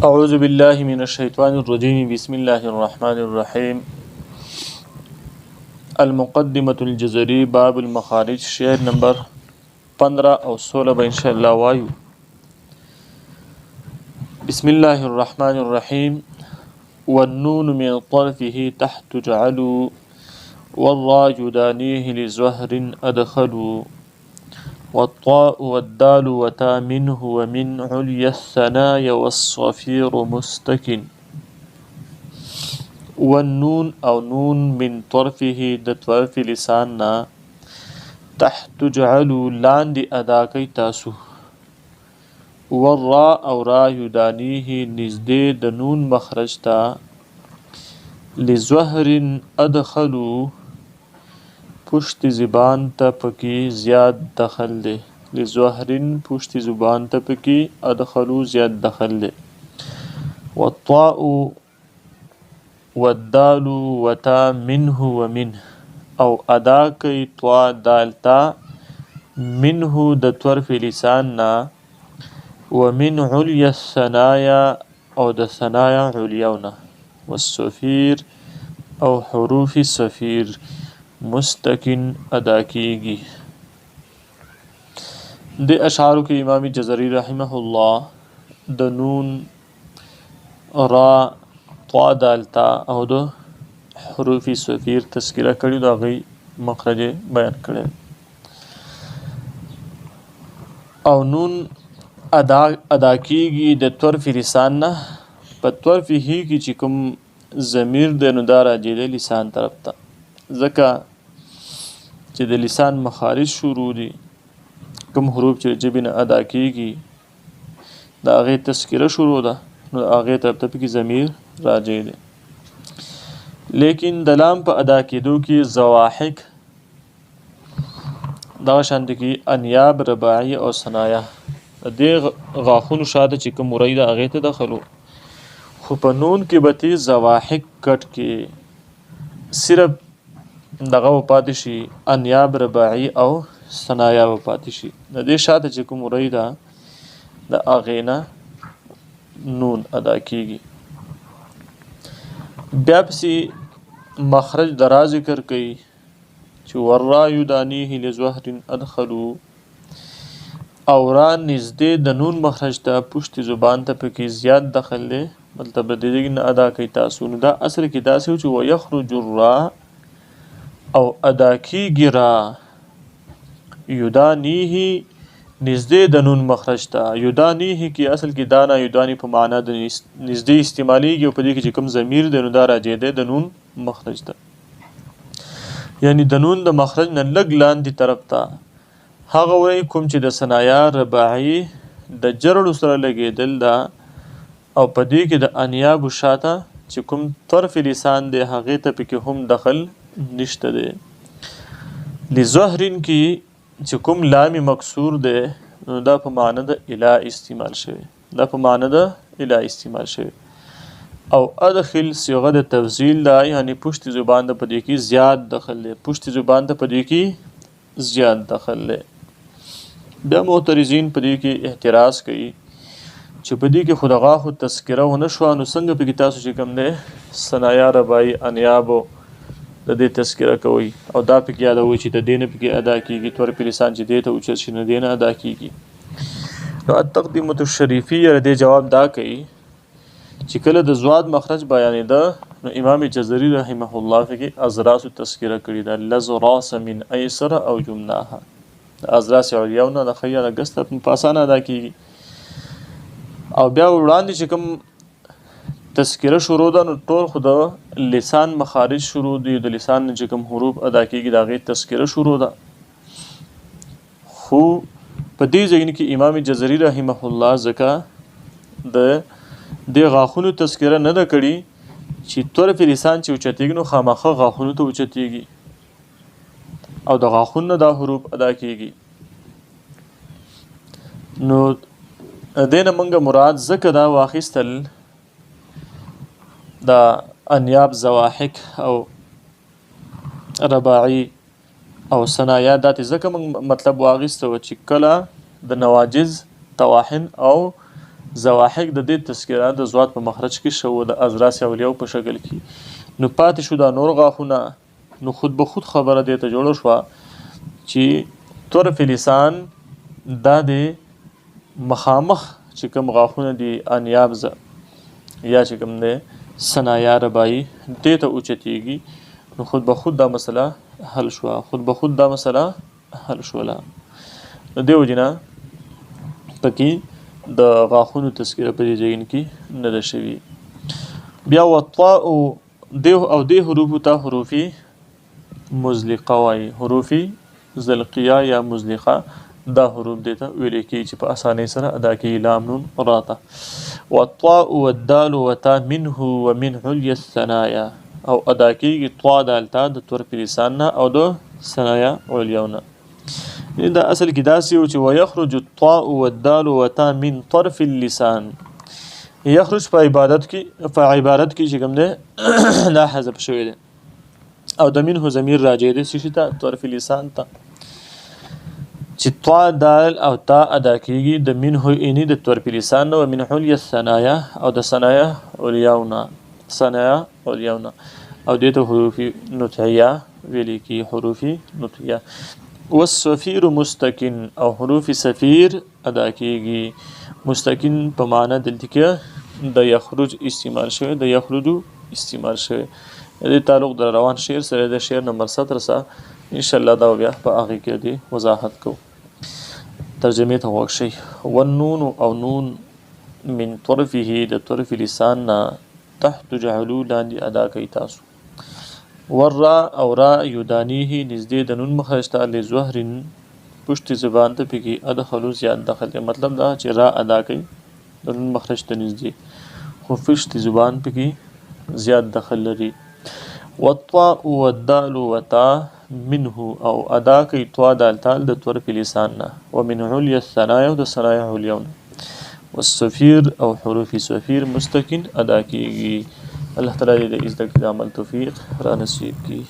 أعوذ بالله من الشيطان الرجيم بسم الله الرحمن الرحيم المقدمة الجزري باب المخارج شعر نمبر 15 او 16 به انشاءالله وایو. بسم الله الرحمن الرحيم والنون من طرفه تحت جعلوا والراء يدانيه لزهر أدخلوا والطاء والدال وتا منه ومن عليا الثنايا والصفير مستكن والنون او نون من طرفه د طرف لساننا تحت جعلوا لاندې ادا کوي تاسو والراء او را يدانيه نزدې د نون مخرج ته لزهر ادخلوا پشت زبان ته پکې زیاد دخل دی لزهرین پشت زبان ته پکې ادخلوا زیاد دخل دی والطاء والدال وتا منه ومن او ادا کوي طا دالتا منه د طرف لسان نا ومن عليا الثنايا او د ثنايا علياونا والصفير او حروف صفير مستقن ادا کیږي. د اشعارو کې امام جزري رحمه الله د نون را طا دالتا او د حروف صفیر تذکره کړي دا غي مخرج بیان کړي او نون ادا کیږي د طرف لسان نه په طرف هی کې چې کوم ضمیر د نو دارا جې لسان طرف ته ځکه چې د لسان مخارج شروع دي کوم حروف چې جبین ادا کیږي دا هغه تذکره شروع ده نو هغه طرف ته کې ضمیر راځي دي لیکن د لام په ادا کېدو کې زواحق دا شاند کې انیاب رباعی او ثنایا د غاخونو شاده چې کوم مرید هغه ته دخلو خو په نون کې به تی زواحق کټ کې صرف دغه پاتې شي انیاب رباعی او ثنایا پاتې شي د دې شاته چې کوم مرید د اغینا نون ادا کیږي. بیا پسې مخرج درا ذکر کوي چې ورا یدانیه لزهر ادخلوا او را نزدې د نون مخرج ته پشت زبان ته پکې زیات دخل دی مطلب د دې نه ادا کوي تاسو نو دا اصل کې داسې چې ويخرج الرا او ادا کیږي را یدانیه نزدې د نون مخرج ته یدانیه کې اصل کې دانا یدانی په معنا د نزدې استعماليږي او په دې کې چې کوم ضمیر د نو دا راځي د نون مخرج ته یعنی د نون د مخرج نه لګ لاندې طرف ته هغه وای کوم چې د ثنایا رباعی د جرړ سره لګیدل دا او په دې کې د انیاب شاته چې کوم طرف لسان دی هغه ته پکې هم دخل نشته دی لزهرین کې چې کوم لام مکسور دی نو دا په معنی د اله استعمال شوی او ادخل صيغه د تفضیل دا یعنی پشت زبان د پدې کې زیات دخل دی بیا معترضین پدې کې اعتراض کوي چې پدې کې خدغه خو تذکره ونه شو نو څنګه په کې تاسو چې کوم دی ثنایا رباعی انیاب د دې تذکره کوي او دا پکې یادوي چې د دینه پکې ادا کیږي تور په لسان چې دې ته اوچت شنه دینه ادا کیږي. نو التقدمه الشریفیه د جواب دا کوي چې کله د زواد مخرج بیانې ده نو امام جزري رحمه الله کې ازراس تذکره کړی ده لزراس من ايسر او جمناها ازراس علیاونه د خیال غست په اسانه ادا کیږي او بیا وړاندې چې کوم تذکره شروع ده نو ټول خود لسان مخارج شروع دي د لسان چې کوم حروف ادا کیږي دا غي تذکره شروع ده خو په دې ځای کې امام جزري رحمه الله زکه د غاخونو تذکره نه ده کړي چې طرف لسان چې اوچتېږي نو خامخه غاخونو ته اوچتېږي او د غاخونو دا حروف ادا کیږي نو دینه منګه مراد زکه دا واخیستل دا انیاب زواحق او رباعی او ثنایا دات زکه مطلب واغسته و چې کله د نواجز طواحن او زواحق د دې تذکره د ضاد په مخرج کې شو د ازراس اولیاء په شکل کې نو پاتې شو دا نور غاښونه نو خود به خود خبره دې ته جوړه شوه چې طرف لسان دا د مخامخ چې کوم غاښونه دي انیاب یا چې کوم دی ثنایا رباعي دې ته اوچتېږي نو خود به خود دا مسله حل شوه خود به خود دا مسله حل شوله نو دې وجې نه پکې د غاښونو تذکره په دې ځایونو کې نه ده شوي بیا والطاء دې حروفو ته حروف مزلقه وایي حروف زلقیه یا مزلقه دا حروف دې ته ویل کېږي چې په اسانۍ سره ادا کېږي لام نون را ته والطاء والدال وتا منه ومن عليا الثنايا او ادا کېږي طا دال تا د طرف لسان نه او د ثنایا علیا نه دا اصل کې داسې و چې ويخرج الطاء والدال وتا من طرف اللسان يخرج په عبارت کې چې کوم دی دا حذف شوی دی او د منه ضمیر راجع دی څه ته طرف لسان ته چې طا دال او تا ادا کېږي د منه اني د طرف لسان نه ومن حلي الثنايا او د ثنایا علياونه او دې ته حروف نطعیه ویل کی حروف نطعیه والصفير مستقن او حروف صفیر ادا کېږي مستقن په معنا دلته کې د یخرج استعمال شوی د یخرجو استعمال شوی دې تعلق د روان شعر سره د شعر نمبر 17 سره ان شاء الله دا بیا په هغه کې دی وضاحت کو ترجمه ته وښی والنون او نون من طرفه د طرف لسان تحت جعلوا لاندې ادا کوي تاسو ورا او را یودانیه نزدې د نون مخرج ته لزهر پشت زبان ته پکې ادخلو زیات دخل مطلب دا چې را ادا کوي د نون مخرج ته نزدې خو پشت زبان پکې زیات دخل لري والطاء والدال وتا منه او ادا کوي طا دال تال د طرف لسان نه ومن عليا الثنايا د ثنايا عليا والصفير او حروف صفير مستقن ادا کیږي الله تعالی دې عزت عمل توفیق را نصیب کی